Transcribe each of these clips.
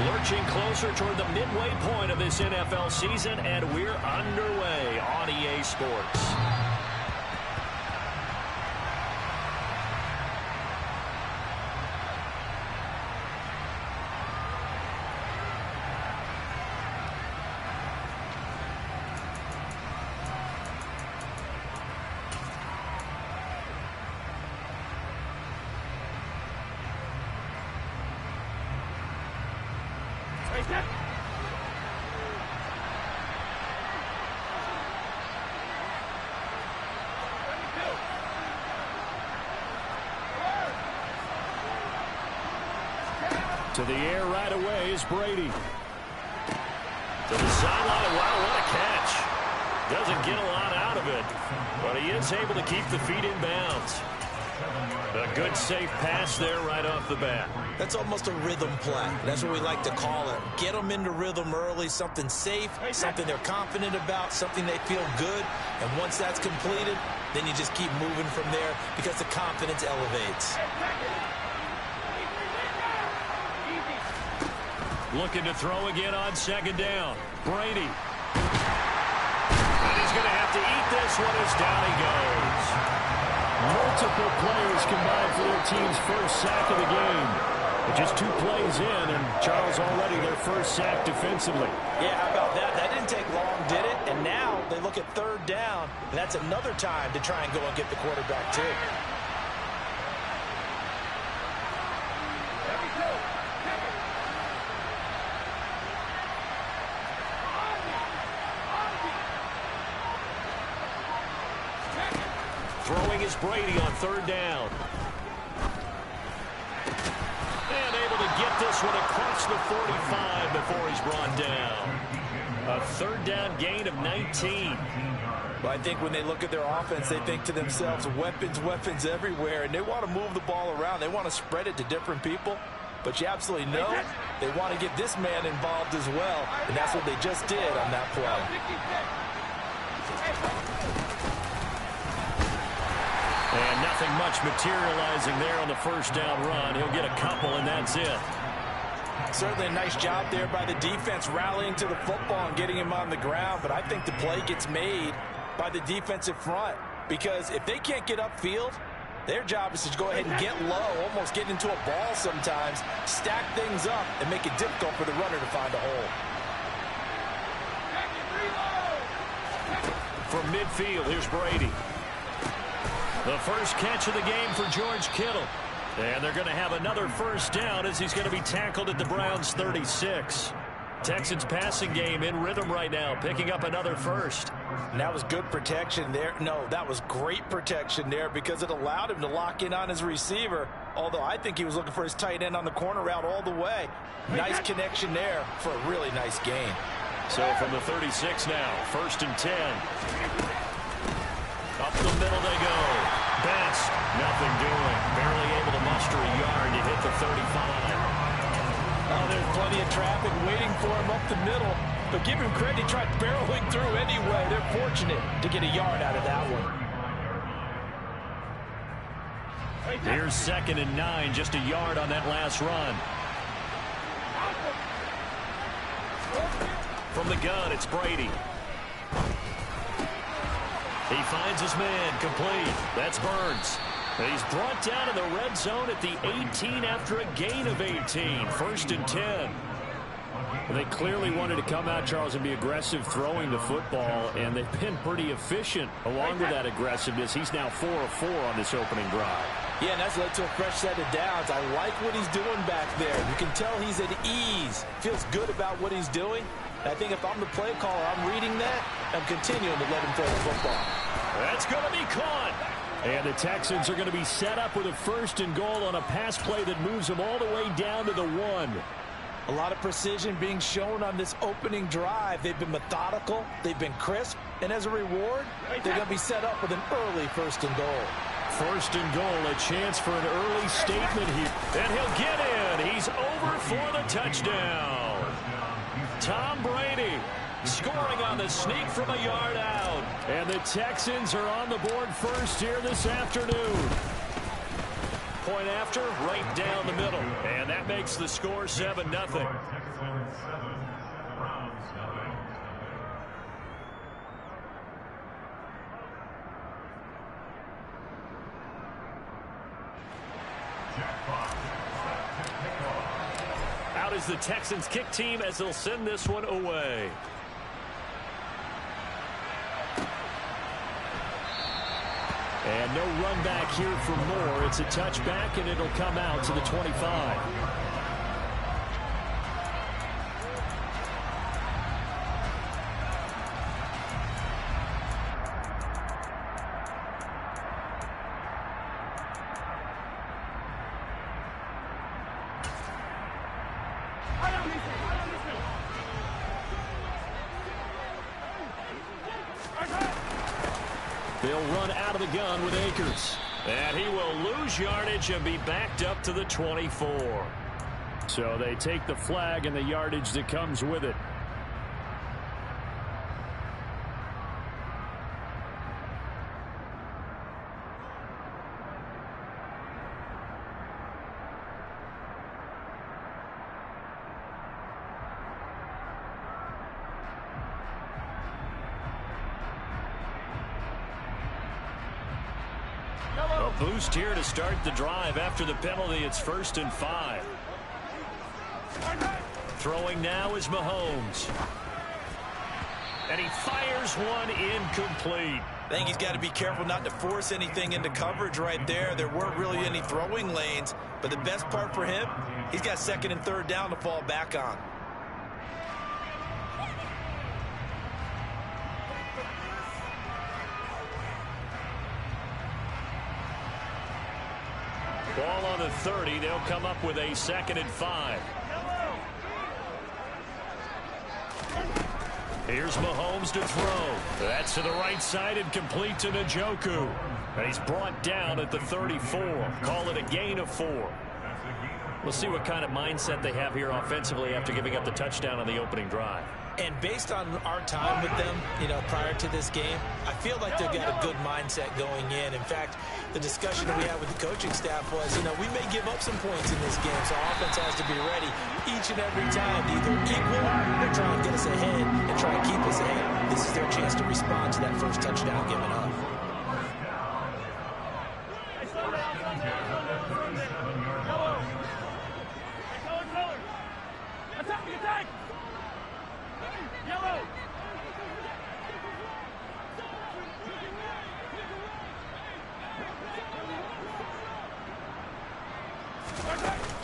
Lurching closer toward the midway point of this NFL season, and we're underway on EA Sports. To the air right away is Brady. To the sideline. Wow, what a catch. Doesn't get a lot out of it, but he is able to keep the feet in bounds. A good safe pass there right off the bat. That's almost a rhythm play. That's what we like to call it. Get them into rhythm early, something safe, something they're confident about, something they feel good. And once that's completed, then you just keep moving from there because the confidence elevates. Looking to throw again on second down. Brady. And he's going to have to eat this one as down he goes. Multiple players combined for their team's first sack of the game. But just 2 plays in, and Charles already their first sack defensively. Yeah, how about that? That didn't take long, did it? And now they look at third down, and that's another time to try and go and get the quarterback too. Throwing is Brady on third down. And able to get this one across the 45 before he's brought down. A third down gain of 19. Well, I think when they look at their offense, they think to themselves, weapons, weapons everywhere, and they want to move the ball around. They want to spread it to different people. But you absolutely know they want to get this man involved as well, and that's what they just did on that play. And nothing much materializing there on the first down run. He'll get a couple, and that's it. Certainly a nice job there by the defense rallying to the football and getting him on the ground. But I think the play gets made by the defensive front. Because if they can't get upfield, their job is to go ahead and get low, almost get into a ball sometimes, stack things up, and make it difficult for the runner to find a hole. From midfield, here's Brady. The first catch of the game for George Kittle. And they're going to have another first down as he's going to be tackled at the Browns' 36. Texans passing game in rhythm right now, picking up another first. And that was good protection there. No, that was great protection there because it allowed him to lock in on his receiver. Although I think he was looking for his tight end on the corner route all the way. Nice connection there for a really nice gain. So from the 36 now, 1st and 10. Up the middle they go. Best, nothing doing. Barely able to muster a yard to hit the 35. Oh, there's plenty of traffic waiting for him up the middle. But give him credit, he tried barreling through anyway. They're fortunate to get a yard out of that one. Here's 2nd and 9, just a yard on that last run. From the gun, it's Brady. He finds his man, complete. That's Burns. He's brought down in the red zone at the 18 after a gain of 18. 1st and 10. They clearly wanted to come out, Charles, and be aggressive throwing the football, and they've been pretty efficient along with that aggressiveness. He's now 4 of 4 on this opening drive. Yeah, and that's led to a fresh set of downs. I like what he's doing back there. You can tell he's at ease. Feels good about what he's doing. I think if I'm the play caller, I'm reading that. I'm continuing to let him throw the football. That's going to be caught. And the Texans are going to be set up with a 1st and goal on a pass play that moves them all the way down to the 1. A lot of precision being shown on this opening drive. They've been methodical. They've been crisp. And as a reward, they're going to be set up with an early 1st and goal. 1st and goal, a chance for an early statement here. And he'll get in. He's over for the touchdown. Tom Brady scoring on the sneak from a yard out. And the Texans are on the board first here this afternoon. Point after, right down the middle. And that makes the score 7-0. Out is the Texans kick team as they'll send this one away. And no run back here for Moore. It's a touchback, and it'll come out to the 25. They'll run out of the gun with Akers. And he will lose yardage and be backed up to the 24. So they take the flag and the yardage that comes with it. A boost here to start the drive after the penalty. It's 1st and 5. Throwing now is Mahomes. And he fires one incomplete. I think he's got to be careful not to force anything into coverage right there. There weren't really any throwing lanes, but the best part for him, he's got 2nd and 3rd down to fall back on. Ball on the 30. They'll come up with a 2nd and 5. Here's Mahomes to throw. That's to the right side and complete to Njoku. And he's brought down at the 34. Call it a gain of 4. We'll see what kind of mindset they have here offensively after giving up the touchdown on the opening drive. And based on our time with them, prior to this game, I feel like they've got a good mindset going in. In fact, the discussion that we had with the coaching staff was, we may give up some points in this game, so our offense has to be ready each and every time to either equal or try and get us ahead and try and keep us ahead. This is their chance to respond to that first touchdown given up.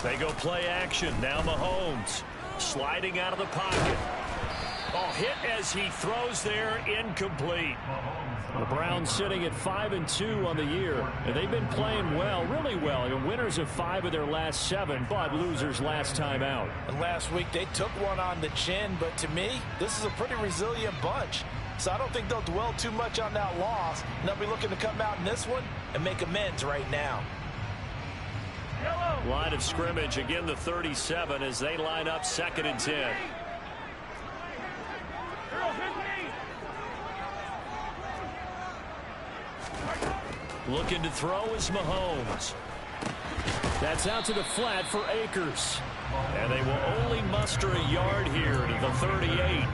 They go play action. Now Mahomes sliding out of the pocket. Oh, hit as he throws there, incomplete. The Browns sitting at 5-2 on the year, and they've been playing well, really well. Winners of 5 of their last 7, but losers last time out. And last week they took one on the chin, but to me, this is a pretty resilient bunch. So I don't think they'll dwell too much on that loss. And they'll be looking to come out in this one and make amends right now. Line of scrimmage, again the 37 as they line up 2nd and 10. Looking to throw is Mahomes. That's out to the flat for Akers. And they will only muster a yard here to the 38.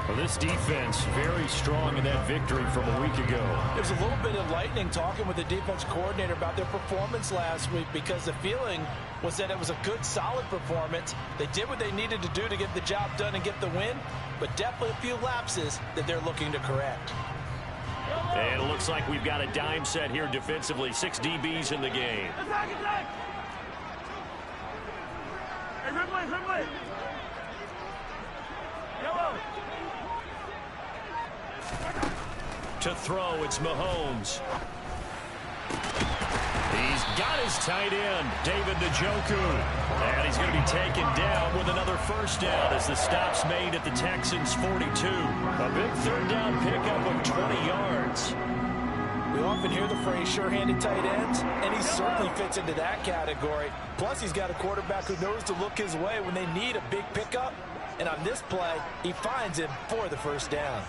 Well, this defense very strong in that victory from a week ago. There's a little bit of lightning talking with the defense coordinator about their performance last week because the feeling was that it was a good, solid performance. They did what they needed to do to get the job done and get the win, but definitely a few lapses that they're looking to correct. And it looks like we've got a dime set here defensively. 6 DBs in the game. To throw, it's Mahomes. He's got his tight end, David Njoku. And he's going to be taken down with another first down as the stop's made at the Texans' 42. A big 3rd down pickup of 20 yards. We often hear the phrase sure-handed tight ends, and he certainly fits into that category. Plus, he's got a quarterback who knows to look his way when they need a big pickup. And on this play, he finds him for the first down.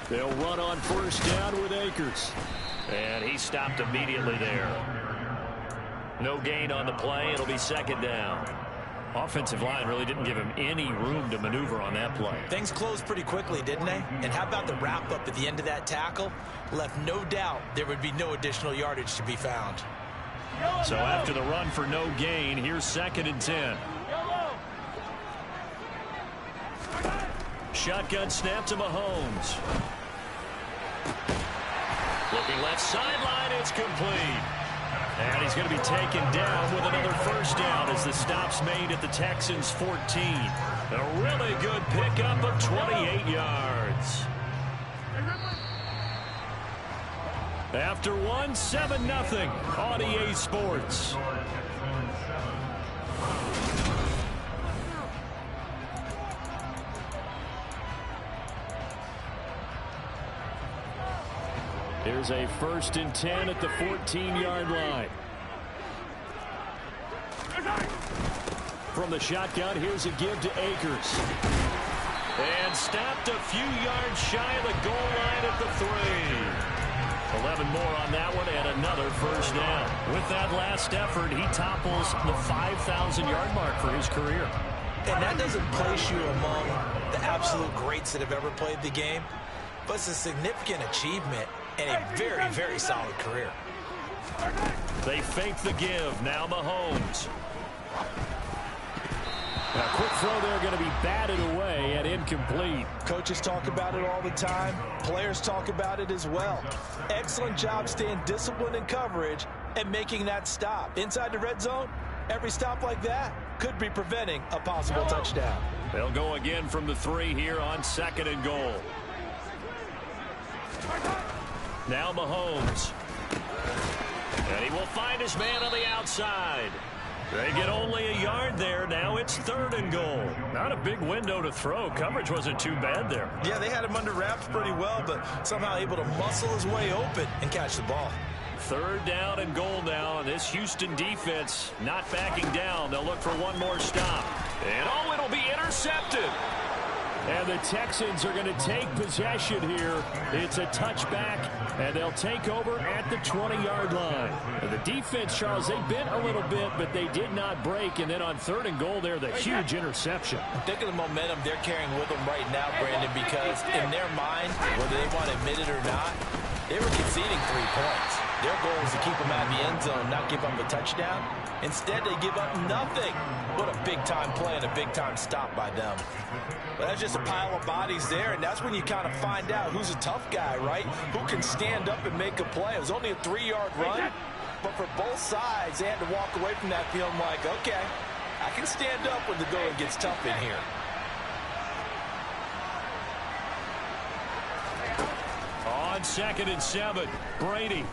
They'll run on first down with Akers. And he stopped immediately there. No gain on the play. It'll be second down. Offensive line really didn't give him any room to maneuver on that play. Things closed pretty quickly, didn't they? And how about the wrap-up at the end of that tackle? Left no doubt there would be no additional yardage to be found. So after the run for no gain, here's 2nd and 10. Shotgun snap to Mahomes. Looking left sideline, it's complete. And he's going to be taken down with another first down as the stop's made at the Texans' 14. A really good pickup of 28 yards. After one, 7-0 on EA Sports. Here's a 1st and 10 at the 14-yard line. From the shotgun, here's a give to Akers. And stopped a few yards shy of the goal line at the 3. 11 more on that one and another first down. With that last effort, he topples the 5,000-yard mark for his career. And that doesn't place you among the absolute greats that have ever played the game, but it's a significant achievement and a very, very solid career. They fake the give. Now Mahomes. A quick throw there going to be batted away and incomplete. Coaches talk about it all the time. Players talk about it as well. Excellent job staying disciplined in coverage and making that stop. Inside the red zone, every stop like that could be preventing a possible touchdown. They'll go again from the 3 here on 2nd and goal. Now Mahomes. And he will find his man on the outside. They get only a yard there. Now it's 3rd and goal. Not a big window to throw. Coverage wasn't too bad there. Yeah, they had him under wraps pretty well, but somehow able to muscle his way open and catch the ball. 3rd down and goal now. And this Houston defense not backing down. They'll look for one more stop. And oh, it'll be intercepted. And the Texans are going to take possession here. It's a touchback, and they'll take over at the 20-yard line. And the defense, Charles, they bent a little bit, but they did not break. And then on 3rd and goal there, the huge interception. Think of the momentum they're carrying with them right now, Brandon, because in their mind, whether they want to admit it or not, they were conceding 3 points. Their goal is to keep them out of the end zone, not give them a touchdown. Instead, they give up nothing. What a big-time play and a big-time stop by them. But that's just a pile of bodies there, and that's when you kind of find out who's a tough guy, right? Who can stand up and make a play. It was only a 3-yard run, but for both sides, they had to walk away from that feeling like, okay, I can stand up when the going gets tough in here. On 2nd and 7, Brady.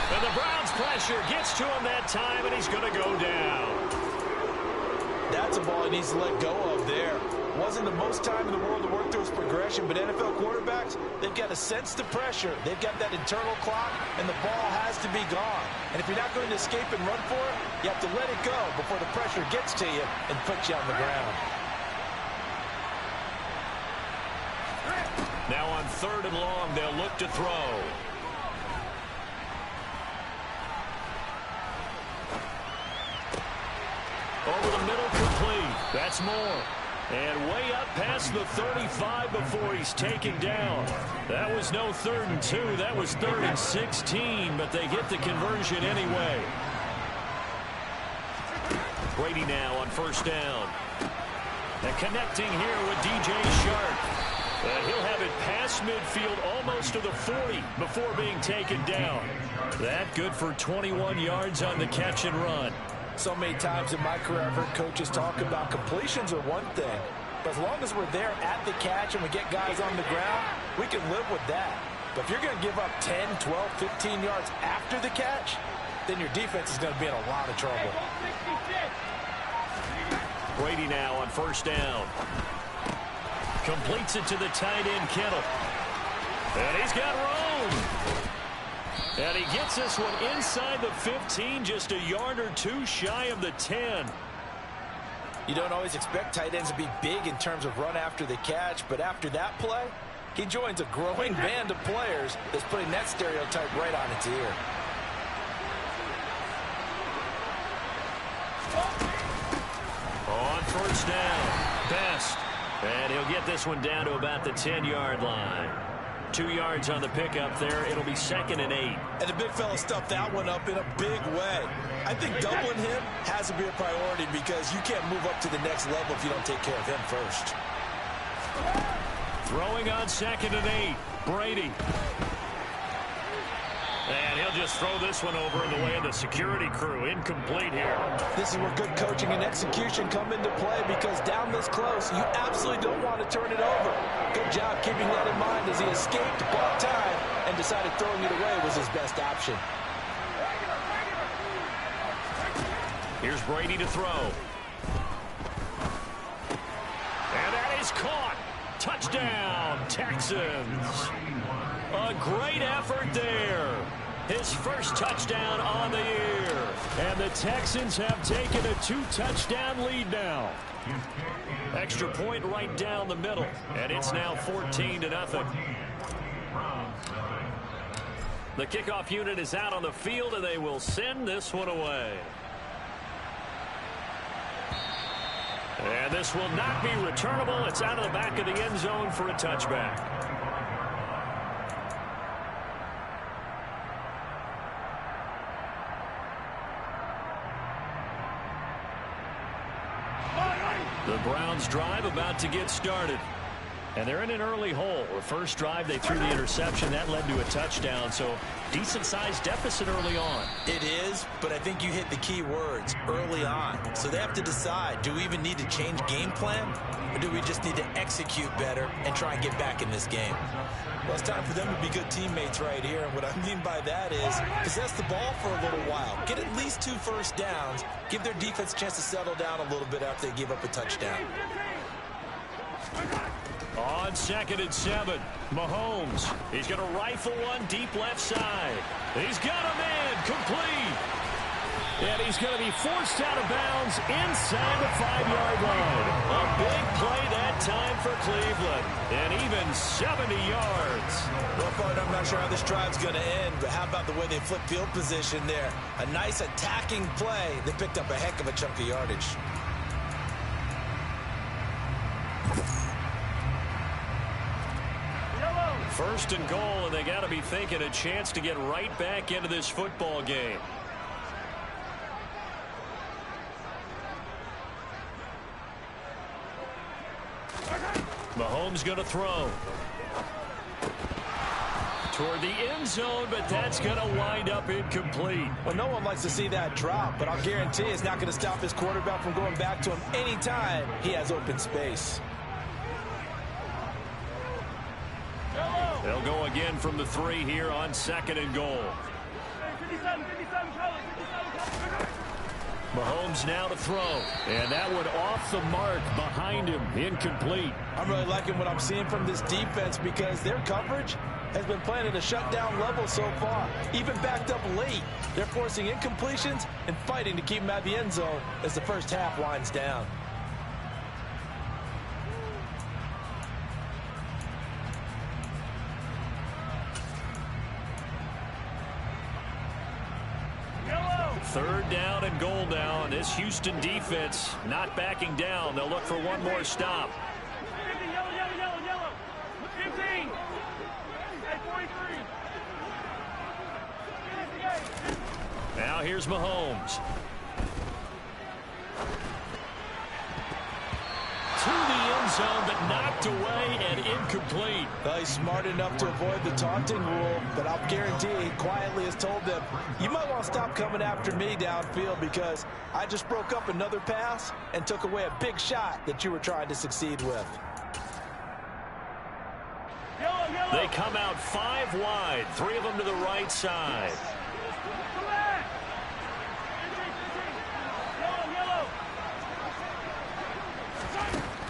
And the Browns' pressure gets to him that time, and he's going to go down. That's a ball he needs to let go of there. Wasn't the most time in the world to work through his progression, but NFL quarterbacks, they've got to sense the pressure. They've got that internal clock, and the ball has to be gone. And if you're not going to escape and run for it, you have to let it go before the pressure gets to you and puts you on the ground. Now on 3rd and long, they'll look to throw. Over the middle, complete. That's more. And way up past the 35 before he's taken down. That was no 3rd and 2. That was 3rd and 16, but they get the conversion anyway. Brady now on 1st down. And connecting here with DJ Shark. And he'll have it past midfield almost to the 40 before being taken down. That good for 21 yards on the catch and run. So many times in my career, I've heard coaches talk about completions are one thing. But as long as we're there at the catch and we get guys on the ground, we can live with that. But if you're going to give up 10, 12, 15 yards after the catch, then your defense is going to be in a lot of trouble. Brady now on 1st down. Completes it to the tight end, Kittle. And he's got room. And he gets this one inside the 15, just a yard or 2 shy of the 10. You don't always expect tight ends to be big in terms of run after the catch, but after that play, he joins a growing band of players that's putting that stereotype right on its ear. first down. Best. And he'll get this one down to about the 10-yard line. 2 yards on the pickup there. It'll be 2nd and 8. And the big fella stuffed that one up in a big way. I think doubling him has to be a priority because you can't move up to the next level if you don't take care of him first. Throwing on 2nd and 8. Brady. And he'll just throw this one over in the way of the security crew. Incomplete here. This is where good coaching and execution come into play because down this close, you absolutely don't want to turn it over. Good job keeping that in mind as he escaped, bought time, and decided throwing it away was his best option. Here's Brady to throw. And that is caught. Touchdown, Texans. A great effort there. His first touchdown on the year. And the Texans have taken a 2-touchdown lead now. Extra point right down the middle. And it's now 14-0. The kickoff unit is out on the field, and they will send this one away. And this will not be returnable. It's out of the back of the end zone for a touchback. The Browns drive about to get started. And they're in an early hole. The first drive, they threw the interception. That led to a touchdown. So decent-sized deficit early on. It is, but I think you hit the key words, early on. So they have to decide, do we even need to change game plan? Or do we just need to execute better and try and get back in this game? Well, it's time for them to be good teammates right here. And what I mean by that is possess the ball for a little while. Get at least 2 first downs. Give their defense a chance to settle down a little bit after they give up a touchdown. On 2nd and 7, Mahomes. He's going to rifle one deep left side. He's got a man complete. And he's going to be forced out of bounds inside the 5-yard line. A big play that time for Cleveland. And even 70 yards. Well, partner, I'm not sure how this drive's going to end, but how about the way they flip field position there? A nice attacking play. They picked up a heck of a chunk of yardage. First and goal, and they got to be thinking a chance to get right back into this football game. Mahomes going to throw. Toward the end zone, but that's going to wind up incomplete. Well, no one likes to see that drop, but I'll guarantee it's not going to stop his quarterback from going back to him anytime he has open space. They'll go again from the 3 here on 2nd and goal. Mahomes now to throw. And that one off the mark behind him. Incomplete. I'm really liking what I'm seeing from this defense because their coverage has been playing at a shutdown level so far. Even backed up late. They're forcing incompletions and fighting to keep them at the end zone as the first half winds down. Third down and goal now, and this Houston defense not backing down. They'll look for one more stop. Now here's Mahomes. To the end zone, but knocked away and incomplete. Well, he's smart enough to avoid the taunting rule, but I'll guarantee he quietly has told them, you might want to stop coming after me downfield because I just broke up another pass and took away a big shot that you were trying to succeed with. They come out 5 wide, 3 of them to the right side.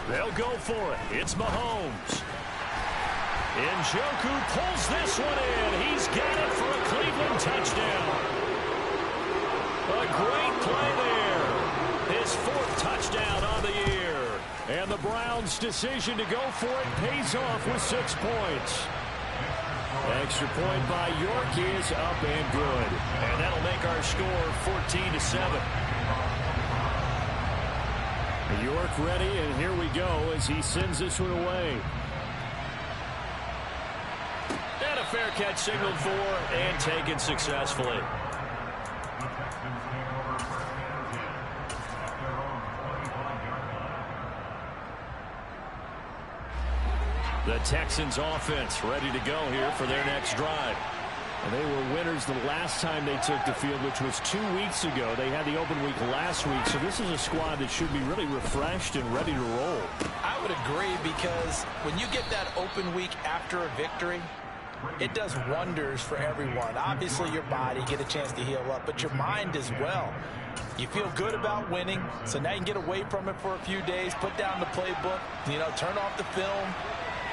They'll go for it. It's Mahomes. Njoku pulls this one in. He's got it for a Cleveland touchdown. A great play there. His 4th touchdown on the year. And the Browns' decision to go for it pays off with 6 points. Extra point by York is up and good. And that'll make our score 14-7. York ready, and here we go as he sends this one away. And a fair catch signaled for and taken successfully. The Texans offense ready to go here for their next drive. And they were winners the last time they took the field, which was 2 weeks ago. They had the open week last week, so this is a squad that should be really refreshed and ready to roll. I would agree, because when you get that open week after a victory, it does wonders for everyone. Obviously, your body, get a chance to heal up, but your mind as well. You feel good about winning, so now you can get away from it for a few days, put down the playbook, turn off the film.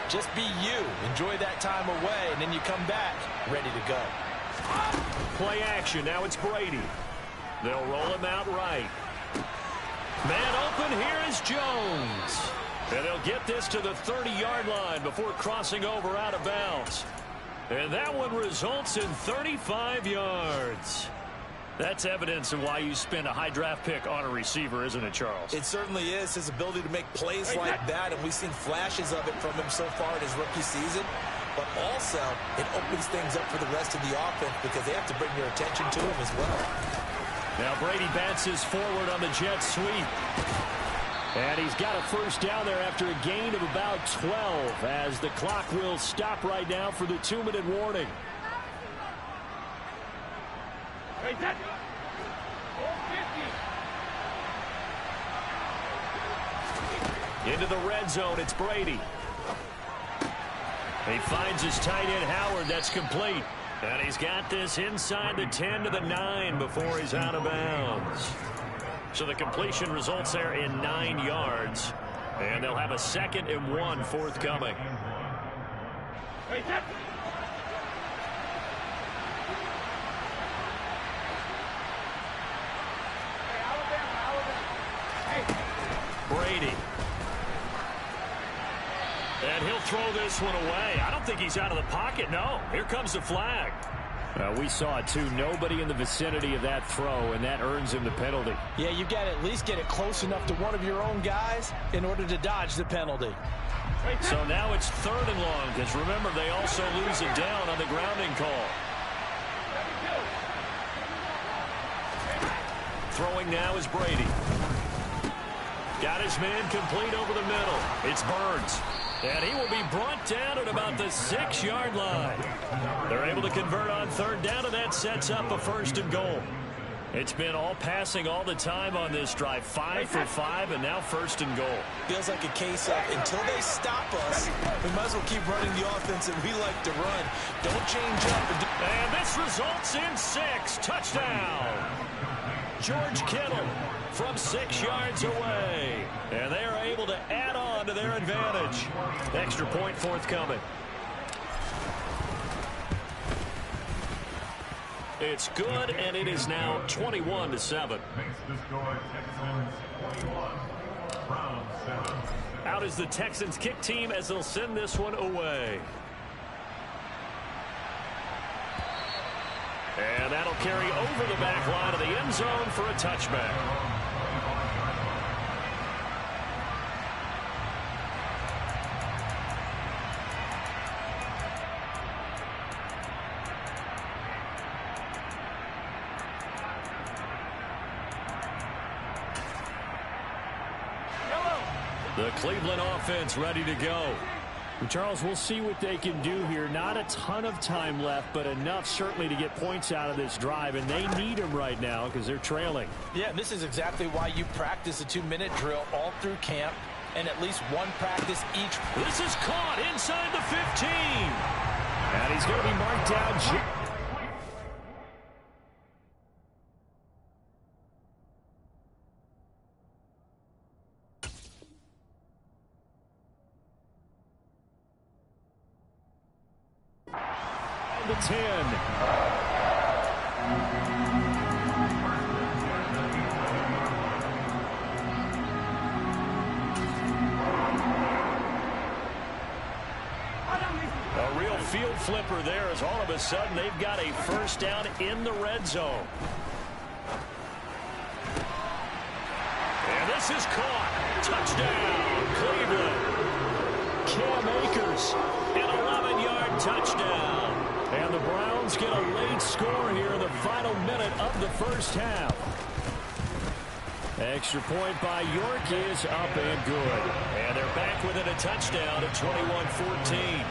Just be you. Enjoy that time away, and then you come back ready to go. Play action. Now it's Brady. They'll roll him out right. Man open. Here is Jones. And they'll get this to the 30-yard line before crossing over out of bounds. And that one results in 35 yards. That's evidence of why you spend a high draft pick on a receiver, isn't it, Charles? It certainly is. His ability to make plays like that, and we've seen flashes of it from him so far in his rookie season. But also, it opens things up for the rest of the offense because they have to bring their attention to him as well. Now Brady bounces forward on the jet sweep. And he's got a first down there after a gain of about 12 as the clock will stop right now for the 2-minute warning. Into the red zone, it's Brady. He finds his tight end Howard. That's complete. And he's got this inside the 10 to the 9 before he's out of bounds. So the completion results there in 9 yards. And they'll have a 2nd and 1 forthcoming. Brady. And he'll throw this one away. I don't think he's out of the pocket. No. Here comes the flag. We saw it, too. Nobody in the vicinity of that throw, and that earns him the penalty. Yeah, you got to at least get it close enough to one of your own guys in order to dodge the penalty. So now it's 3rd and long, because remember, they also lose it down on the grounding call. Throwing now is Brady. Got his man complete over the middle. It's Burns. And he will be brought down at about the 6-yard line. They're able to convert on 3rd down, and that sets up a 1st and goal. It's been all passing all the time on this drive. 5 for 5, and now 1st and goal. Feels like a case of until they stop us, we might as well keep running the offense that we like to run. Don't change up. And this results in 6. Touchdown. George Kittle from 6 yards away. And they are able to add on to their advantage. Extra point forthcoming. It's good, and it is now 21-7. Out is the Texans kick team as they'll send this one away. And that'll carry over the back line of the end zone for a touchback. The Cleveland offense ready to go. And Charles, we'll see what they can do here. Not a ton of time left, but enough certainly to get points out of this drive, and they need them right now because they're trailing. Yeah, and this is exactly why you practice a 2-minute drill all through camp and at least one practice each. This is caught inside the 15. And he's going to be marked down. The 10. A real field flipper there as all of a sudden they've got a first down in the red zone. And this is caught. Touchdown, Cleveland. Cam Akers, an 11-yard touchdown. And the Browns get a late score here in the final minute of the first half. Extra point by York is up and good. And they're back within a touchdown at 21-14.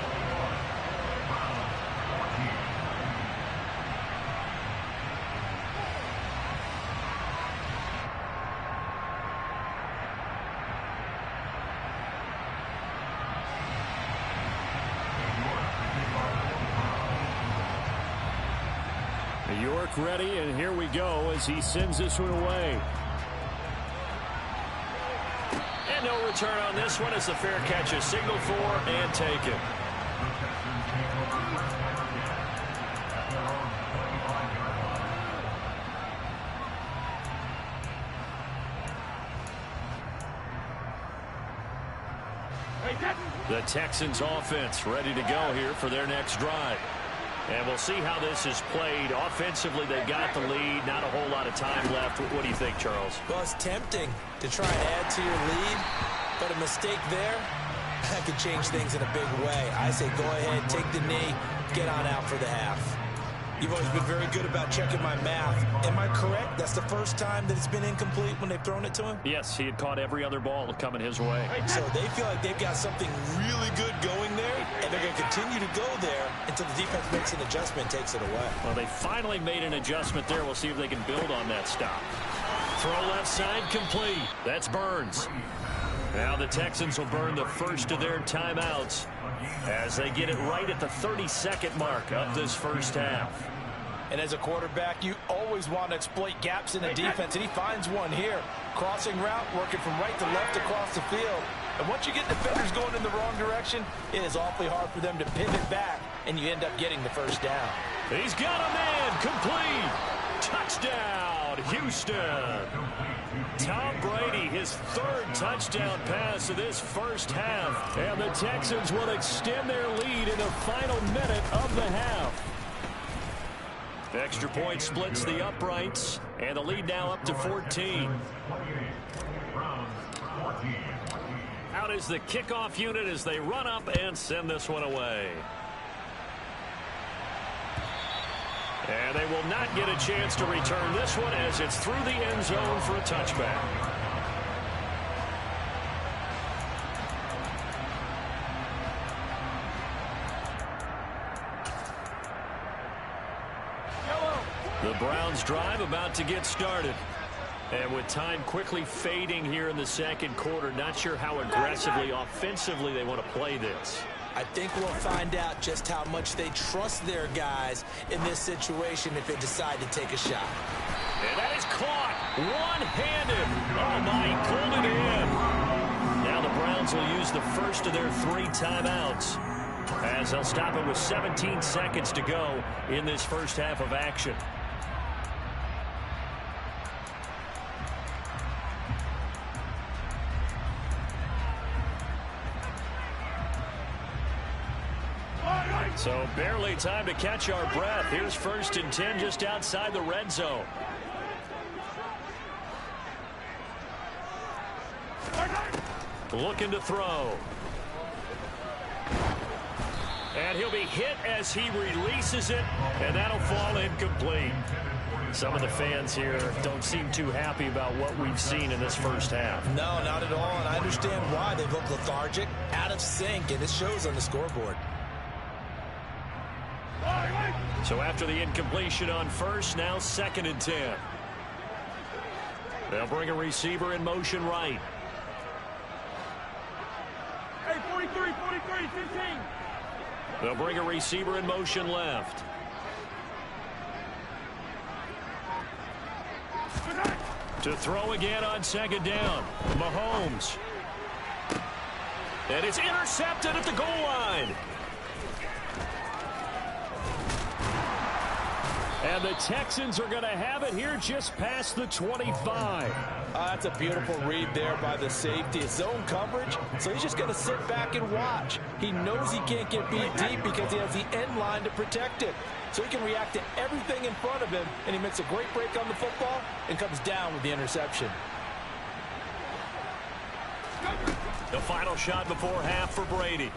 York ready, and here we go as he sends this one away. And no return on this one as the fair catch is signaled for and taken. The Texans offense ready to go here for their next drive. And we'll see how this is played. Offensively, they've got the lead. Not a whole lot of time left. What do you think, Charles? Well, it's tempting to try and add to your lead, but a mistake there, that could change things in a big way. I say go ahead, take the knee, get on out for the half. You've always been very good about checking my math. Am I correct? That's the first time that it's been incomplete when they've thrown it to him? Yes, he had caught every other ball coming his way. So they feel like they've got something really good going there, and they're going to continue to go there until the defense makes an adjustment and takes it away. Well, they finally made an adjustment there. We'll see if they can build on that stop. Throw left side complete. That's Burns. Now the Texans will burn the first of their timeouts as they get it right at the 32nd mark of this first half. And as a quarterback, you always want to exploit gaps in the defense, and he finds one here. Crossing route, working from right to left across the field. And once you get defenders going in the wrong direction, it is awfully hard for them to pivot back, and you end up getting the first down. He's got a man, complete. Touchdown, Houston. Tom Brady, his third touchdown pass of this first half. And the Texans will extend their lead in the final minute of the half. The extra point splits the uprights, and the lead now up to 14. Out is the kickoff unit as they run up and send this one away. And they will not get a chance to return this one as it's through the end zone for a touchback. The Browns drive about to get started. And with time quickly fading here in the second quarter, not sure how aggressively, offensively they want to play this. I think we'll find out just how much they trust their guys in this situation if they decide to take a shot. And that is caught one-handed. Oh, my, he pulled it in. Now the Browns will use the first of their 3 timeouts as they'll stop it with 17 seconds to go in this first half of action. So barely time to catch our breath. Here's 1st and 10 just outside the red zone. Looking to throw. And he'll be hit as he releases it, and that'll fall incomplete. Some of the fans here don't seem too happy about what we've seen in this first half. No, not at all, and I understand why. They look lethargic, out of sync, and it shows on the scoreboard. So after the incompletion on first, now 2nd and 10. They'll bring a receiver in motion right. Hey, 43, 15. They'll bring a receiver in motion left. To throw again on 2nd down. Mahomes. And it's intercepted at the goal line. And the Texans are going to have it here just past the 25. That's a beautiful read there by the safety. It's zone coverage, so he's just going to sit back and watch. He knows he can't get beat deep because he has the end line to protect it. So he can react to everything in front of him, and he makes a great break on the football and comes down with the interception. The final shot before half for Brady.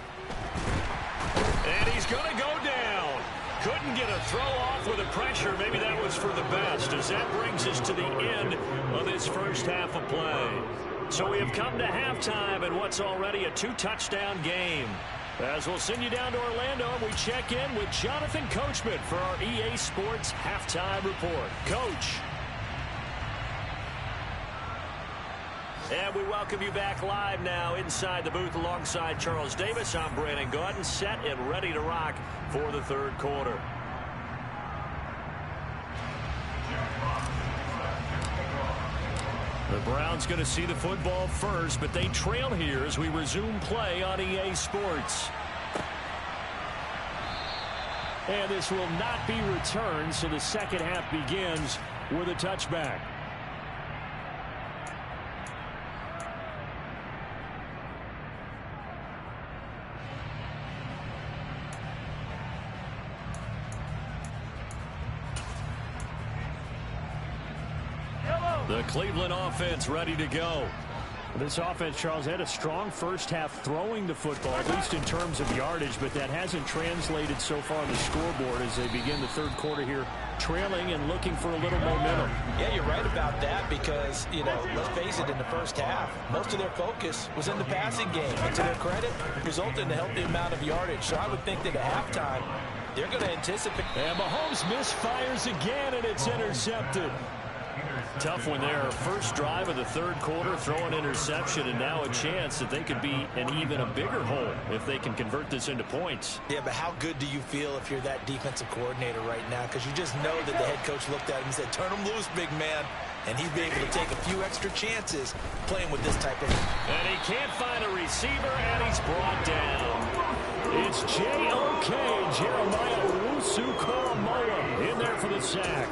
And he's going to go down. Couldn't get a throw off with the pressure. Maybe that was for the best, as that brings us to the end of this first half of play. So we have come to halftime in what's already a 2-touchdown game. As we'll send you down to Orlando, and we check in with Jonathan Coachman for our EA Sports Halftime Report. Coach. And we welcome you back live now inside the booth alongside Charles Davis. I'm Brandon Gaudin, set and ready to rock for the third quarter. The Browns going to see the football first, but they trail here as we resume play on EA Sports. And this will not be returned, so the second half begins with a touchback. The Cleveland offense ready to go. This offense, Charles, had a strong first half throwing the football, at least in terms of yardage, but that hasn't translated so far on the scoreboard as they begin the third quarter here, trailing and looking for a little momentum. Yeah, you're right about that because, let's face it, in the first half, most of their focus was in the passing game. And to their credit, resulted in a healthy amount of yardage. So I would think that at halftime, they're going to anticipate. And Mahomes misfires again, and it's intercepted. Tough one there. First drive of the third quarter, throw an interception, and now a chance that they could be in even a bigger hole if they can convert this into points. Yeah, but how good do you feel if you're that defensive coordinator right now? Because you just know that the head coach looked at him and said, turn him loose, big man. And he's been able to take a few extra chances playing with this type of... And he can't find a receiver, and he's brought down. It's J.O.K. Jeremiah Owusu-Koramoah in there for the sack.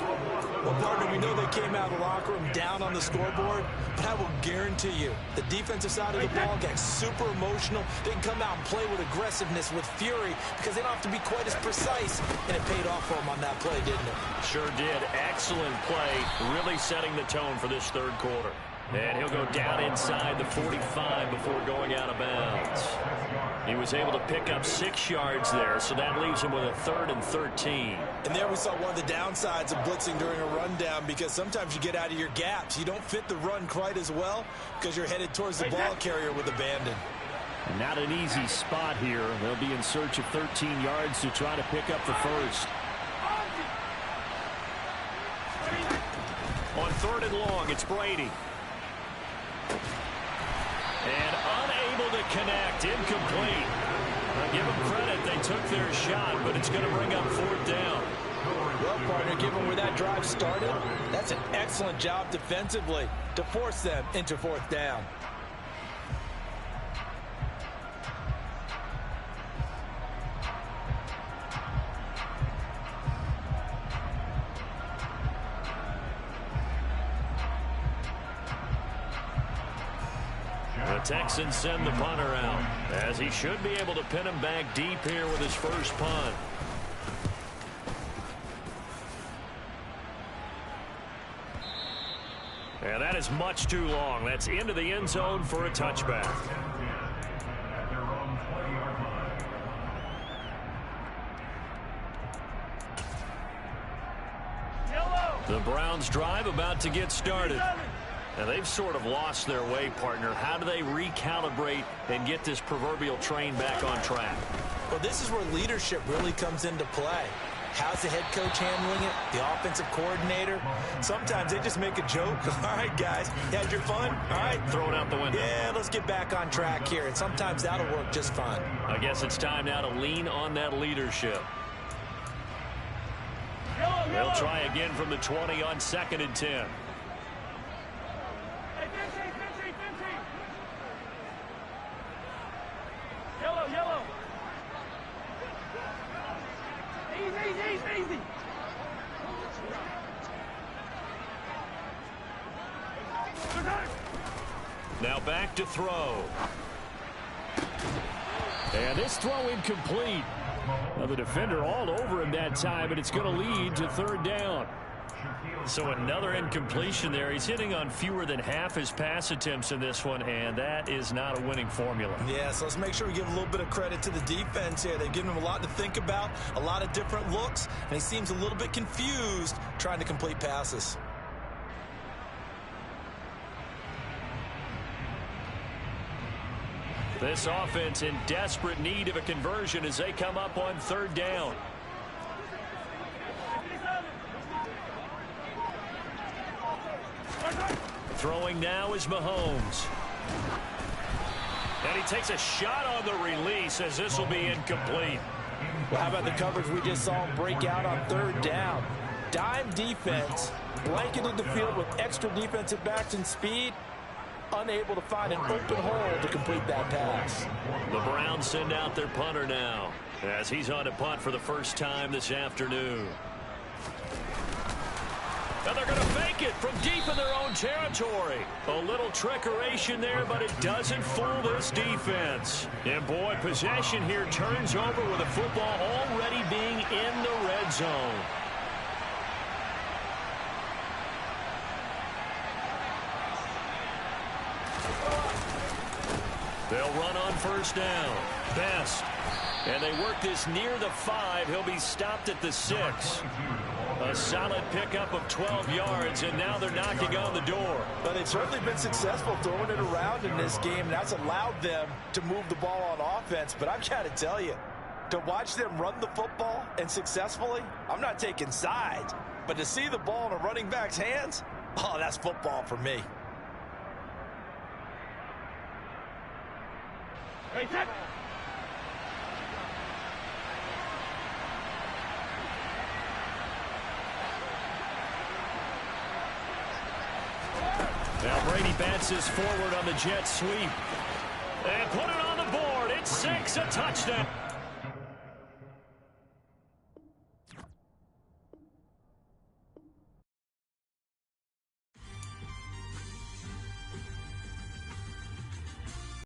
Well, partner, we know they came out of the locker room down on the scoreboard, but I will guarantee you the defensive side of the ball got super emotional. They can come out and play with aggressiveness, with fury, because they don't have to be quite as precise, and it paid off for them on that play, didn't it? Sure did. Excellent play, really setting the tone for this third quarter. And he'll go down inside the 45 before going out of bounds. He was able to pick up 6 yards there, so that leaves him with a 3rd and 13. And there we saw one of the downsides of blitzing during a rundown, because sometimes you get out of your gaps. You don't fit the run quite as well because you're headed towards the ball carrier with abandon. Not an easy spot here. They'll be in search of 13 yards to try to pick up the first. On 3rd and long, it's Brady. And unable to connect, incomplete. Now give them credit, they took their shot, but it's going to bring up 4th down. Well, partner, given where that drive started, that's an excellent job defensively to force them into 4th down. The Texans send the punter out, as he should be able to pin him back deep here with his first punt. And that is much too long. That's into the end zone for a touchback. The Browns drive about to get started. Now, they've sort of lost their way, partner. How do they recalibrate and get this proverbial train back on track? Well, this is where leadership really comes into play. How's the head coach handling it? The offensive coordinator? Sometimes they just make a joke. All right, guys, you had your fun? All right. Throw it out the window. Yeah, let's get back on track here. And sometimes that'll work just fine. I guess it's time now to lean on that leadership. They'll try again from the 20 on 2nd and 10. Yellow. Easy. Now back to throw. And this throw incomplete. Now the defender all over him that time, and it's going to lead to 3rd down. So another incompletion there. He's hitting on fewer than half his pass attempts in this one, and that is not a winning formula. Yeah, so let's make sure we give a little bit of credit to the defense here. They've given him a lot to think about, a lot of different looks, and he seems a little bit confused trying to complete passes. This offense in desperate need of a conversion as they come up on 3rd down. Throwing now is Mahomes. And he takes a shot on the release as this will be incomplete. Well, how about the coverage we just saw him break out on 3rd down? Dime defense, blanketed the field with extra defensive backs and speed, unable to find an open hole to complete that pass. The Browns send out their punter now as he's on to punt for the first time this afternoon. And they're going to fake it from deep in their own territory. A little trickeration there, but it doesn't fool this defense. And boy, possession here turns over with the football already being in the red zone. They'll run on 1st down. Best. And they work this near the 5. He'll be stopped at the 6. A solid pickup of 12 yards, and now they're knocking on the door. But they've certainly been successful throwing it around in this game, and that's allowed them to move the ball on offense. But I've got to tell you, to watch them run the football and successfully, I'm not taking sides. But to see the ball in a running back's hands, oh, that's football for me. Hey, check. Now Brady bounces forward on the jet sweep. And put it on the board. It's 6, a touchdown.